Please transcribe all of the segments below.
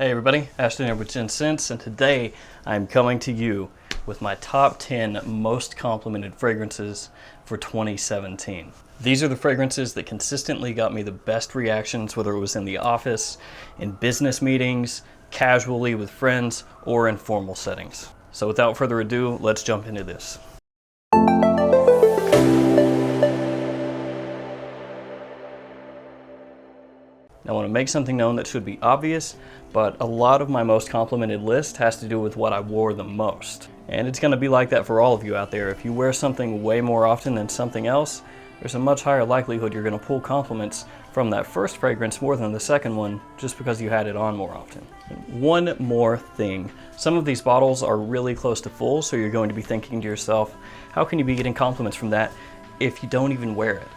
Hey everybody, Ashton here with Gents, and today I'm coming to you with my top 10 most complimented fragrances for 2017. These are the fragrances that consistently got me the best reactions, whether it was in the office, in business meetings, casually with friends, or in formal settings. So without further ado, let's jump into this. I want to make something known that should be obvious, but a lot of my most complimented list has to do with what I wore the most. And it's going to be like that for all of you out there. If you wear something way more often than something else, there's a much higher likelihood you're going to pull compliments from that first fragrance more than the second one, just because you had it on more often. One more thing. Some of these bottles are really close to full, so you're going to be thinking to yourself, how can you be getting compliments from that if you don't even wear it?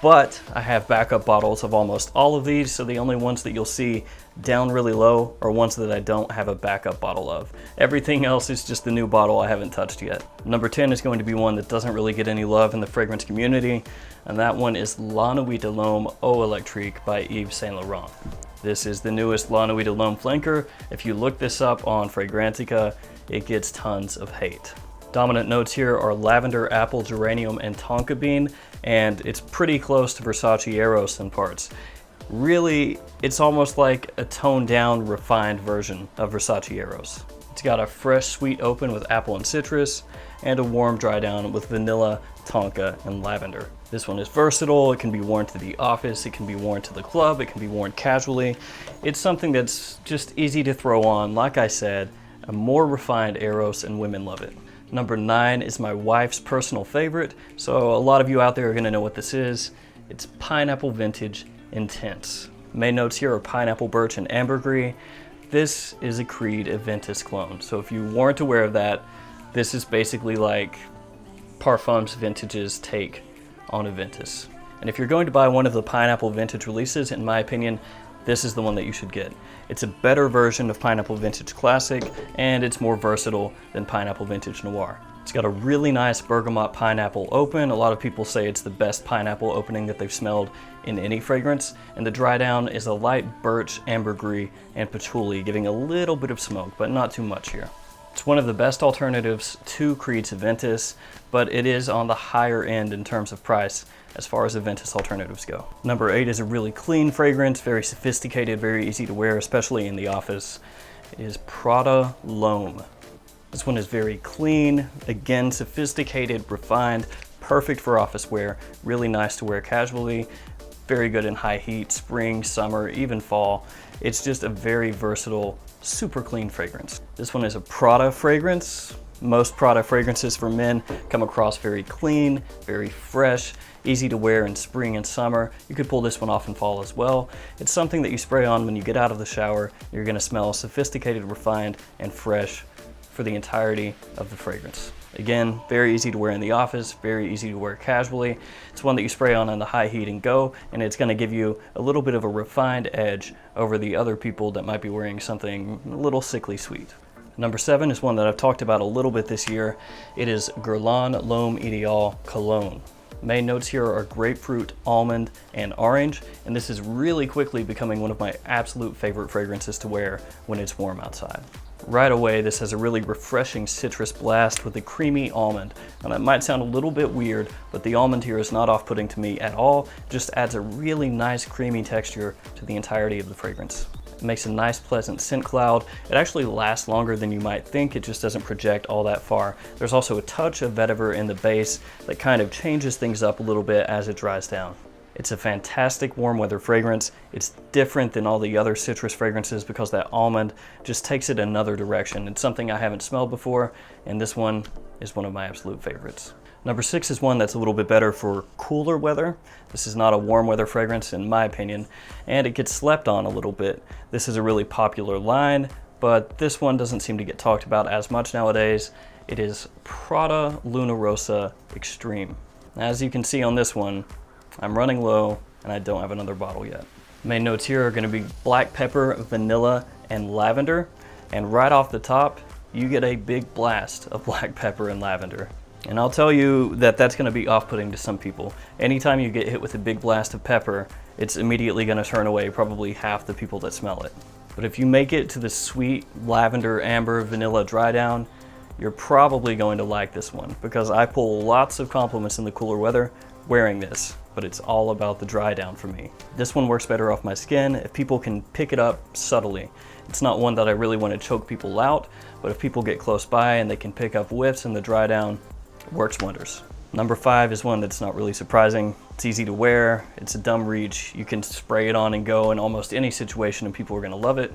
But I have backup bottles of almost all of these, so the only ones that you'll see down really low are ones that I don't have a backup bottle of. Everything else is just the new bottle I haven't touched yet. Number 10 is going to be one that doesn't really get any love in the fragrance community, and that one is Nuit de L'Homme Eau Electrique by Yves Saint Laurent. This is the newest Nuit de L'Homme flanker. If you look this up on Fragrantica, it gets tons of hate. Dominant notes here are lavender, apple, geranium, and tonka bean, and it's pretty close to Versace Eros in parts. Really, it's almost like a toned down, refined version of Versace Eros. It's got a fresh sweet open with apple and citrus, and a warm dry down with vanilla, tonka, and lavender. This one is versatile. It can be worn to the office, it can be worn to the club, it can be worn casually. It's something that's just easy to throw on. Like I said, a more refined Eros, and women love it. Number 9 is my wife's personal favorite, so a lot of you out there are going to know what this is. It's Pineapple Vintage Intense. Main notes here are pineapple, birch, and ambergris. This is a Creed Aventus clone, so if you weren't aware of that, this is basically like Parfums Vintage's take on Aventus. And if you're going to buy one of the Pineapple Vintage releases, in my opinion, this is the one that you should get. It's a better version of Pineapple Vintage Classic, and it's more versatile than Pineapple Vintage Noir. It's got a really nice bergamot pineapple open. A lot of people say it's the best pineapple opening that they've smelled in any fragrance, and the dry down is a light birch, ambergris, and patchouli, giving a little bit of smoke, but not too much here. It's one of the best alternatives to Creed's Aventus, but it is on the higher end in terms of price as far as Aventus alternatives go. Number 8 is a really clean fragrance, very sophisticated, very easy to wear, especially in the office. It is Prada L'Homme. This one is very clean, again, sophisticated, refined, perfect for office wear, really nice to wear casually, very good in high heat, spring, summer, even fall. It's just a very versatile, super clean fragrance. This one is a Prada fragrance. Most Prada fragrances for men come across very clean, very fresh, easy to wear in spring and summer. You could pull this one off in fall as well. It's something that you spray on when you get out of the shower. You're gonna smell sophisticated, refined, and fresh for the entirety of the fragrance. Again, very easy to wear in the office, very easy to wear casually. It's one that you spray on the high heat and go, and it's gonna give you a little bit of a refined edge over the other people that might be wearing something a little sickly sweet. Number 7 is one that I've talked about a little bit this year. It is Guerlain L'Homme Ideal Cologne. Main notes here are grapefruit, almond, and orange, and this is really quickly becoming one of my absolute favorite fragrances to wear when it's warm outside. Right away, this has a really refreshing citrus blast with a creamy almond. And that might sound a little bit weird, but the almond here is not off-putting to me at all. It just adds a really nice creamy texture to the entirety of the fragrance. It makes a nice pleasant scent cloud. It actually lasts longer than you might think. It just doesn't project all that far. There's also a touch of vetiver in the base that kind of changes things up a little bit as it dries down. It's a fantastic warm weather fragrance. It's different than all the other citrus fragrances because that almond just takes it another direction. It's something I haven't smelled before, and this one is one of my absolute favorites. Number 6 is one that's a little bit better for cooler weather. This is not a warm weather fragrance in my opinion, and it gets slept on a little bit. This is a really popular line, but this one doesn't seem to get talked about as much nowadays. It is Prada Luna Rossa Extreme. As you can see on this one, I'm running low and I don't have another bottle yet. Main notes here are gonna be black pepper, vanilla, and lavender. And right off the top, you get a big blast of black pepper and lavender. And I'll tell you that that's gonna be off-putting to some people. Anytime you get hit with a big blast of pepper, it's immediately gonna turn away probably half the people that smell it. But if you make it to the sweet lavender, amber, vanilla dry down, you're probably going to like this one, because I pull lots of compliments in the cooler weather wearing this, but it's all about the dry down for me. This one works better off my skin if people can pick it up subtly. It's not one that I really want to choke people out, but if people get close by and they can pick up whiffs in the dry down, it works wonders. Number 5 is one that's not really surprising. It's easy to wear, it's a dumb reach, you can spray it on and go in almost any situation and people are gonna love it.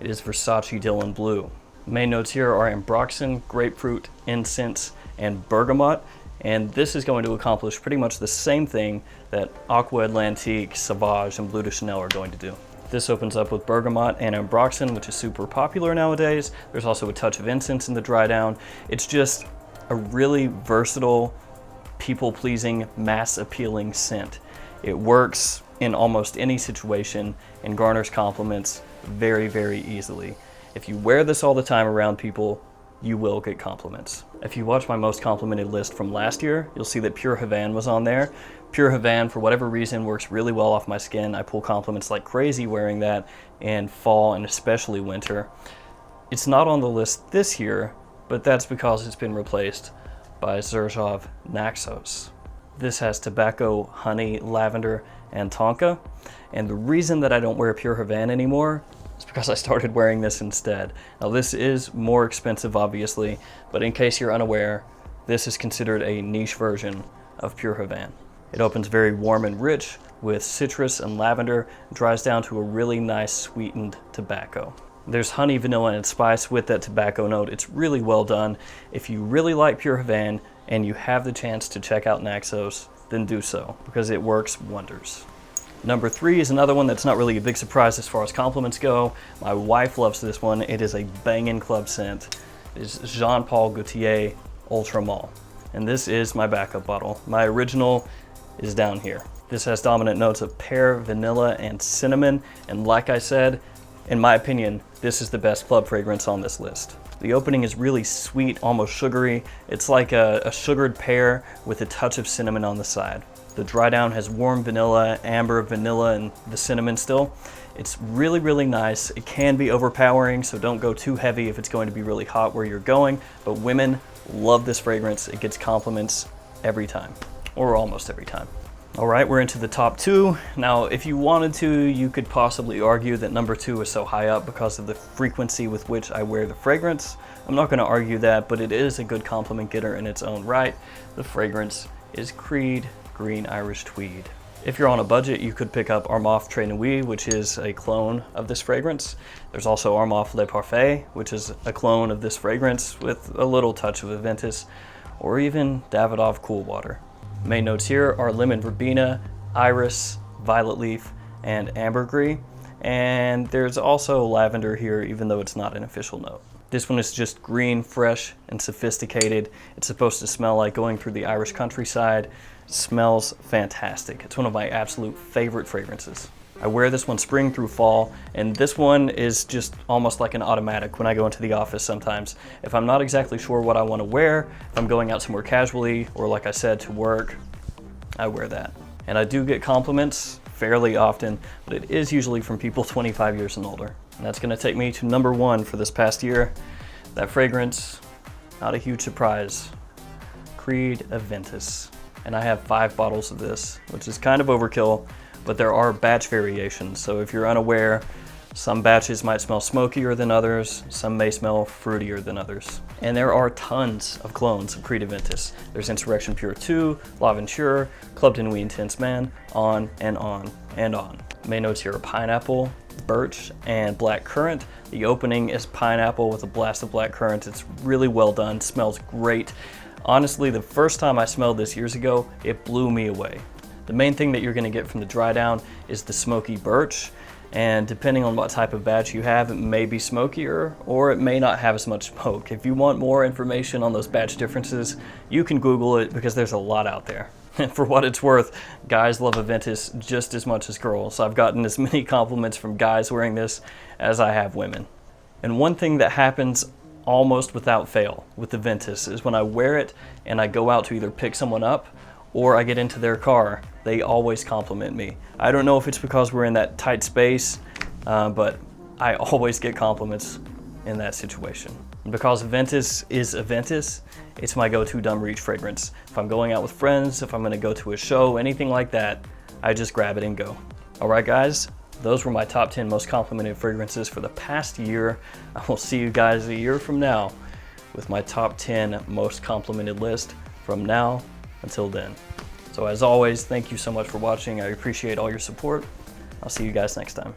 It is Versace Dylan Blue. Main notes here are ambroxan, grapefruit, incense, and bergamot, and this is going to accomplish pretty much the same thing that Aqua Atlantique, Sauvage, and Bleu de Chanel are going to do. This opens up with bergamot and ambroxan, which is super popular nowadays. There's also a touch of incense in the dry down. It's just a really versatile, people-pleasing, mass-appealing scent. It works in almost any situation and garners compliments very, very easily. If you wear this all the time around people, you will get compliments. If you watch my most complimented list from last year, you'll see that Pure Havane was on there. Pure Havane, for whatever reason, works really well off my skin. I pull compliments like crazy wearing that in fall and especially winter. It's not on the list this year, but that's because it's been replaced by Xerjoff Naxos. This has tobacco, honey, lavender, and tonka. And the reason that I don't wear Pure Havane anymore is because I started wearing this instead. Now this is more expensive, obviously, but in case you're unaware, this is considered a niche version of Pure Havane. It opens very warm and rich with citrus and lavender, dries down to a really nice sweetened tobacco. There's honey, vanilla, and spice with that tobacco note. It's really well done. If you really like Pure Havane and you have the chance to check out Naxos, then do so, because it works wonders. Number 3 is another one that's not really a big surprise as far as compliments go. My wife loves this one. It is a banging club scent. It's Jean Paul Gaultier Ultra Male. And this is my backup bottle. My original is down here. This has dominant notes of pear, vanilla, and cinnamon. And like I said, in my opinion, this is the best club fragrance on this list. The opening is really sweet, almost sugary. It's like a sugared pear with a touch of cinnamon on the side. The dry down has warm vanilla, amber, vanilla, and the cinnamon still. It's really, really nice. It can be overpowering, so don't go too heavy if it's going to be really hot where you're going, but women love this fragrance. It gets compliments every time, or almost every time. All right, we're into the top 2. Now, if you wanted to, you could possibly argue that number 2 is so high up because of the frequency with which I wear the fragrance. I'm not gonna argue that, but it is a good compliment getter in its own right. The fragrance is Creed Green Irish Tweed. If you're on a budget, you could pick up Armaf Très Nuit, which is a clone of this fragrance. There's also Armaf Le Parfait, which is a clone of this fragrance with a little touch of Aventus, or even Davidoff Cool Water. Main notes here are lemon verbena, iris, violet leaf, and ambergris. And there's also lavender here, even though it's not an official note. This one is just green, fresh, and sophisticated. It's supposed to smell like going through the Irish countryside. It smells fantastic. It's one of my absolute favorite fragrances. I wear this one spring through fall, and this one is just almost like an automatic when I go into the office sometimes. If I'm not exactly sure what I want to wear, if I'm going out somewhere casually, or like I said, to work, I wear that. And I do get compliments fairly often, but it is usually from people 25 years and older. And that's gonna take me to number 1 for this past year. That fragrance, not a huge surprise, Creed Aventus. And I have 5 bottles of this, which is kind of overkill, but there are batch variations. So if you're unaware, some batches might smell smokier than others, some may smell fruitier than others. And there are tons of clones of Creed Aventus. There's Insurrection Pure 2, L'Aventure, Club de Nuit Intense Man, on and on and on. Main notes here are pineapple, birch, and black currant. The opening is pineapple with a blast of black currant. It's really well done, smells great. Honestly, the first time I smelled this years ago, it blew me away. The main thing that you're gonna get from the dry down is the smoky birch, and depending on what type of batch you have, it may be smokier or it may not have as much smoke. If you want more information on those batch differences, you can Google it because there's a lot out there. And for what it's worth, guys love Aventus just as much as girls. I've gotten as many compliments from guys wearing this as I have women. And one thing that happens almost without fail with Aventus is when I wear it and I go out to either pick someone up or I get into their car, they always compliment me. I don't know if it's because we're in that tight space, but I always get compliments in that situation. And because Aventus is Aventus, it's my go-to dumb reach fragrance. If I'm going out with friends, if I'm gonna go to a show, anything like that, I just grab it and go. All right, guys, those were my top 10 most complimented fragrances for the past year. I will see you guys a year from now with my top 10 most complimented list from now until then. So as always, thank you so much for watching. I appreciate all your support. I'll see you guys next time.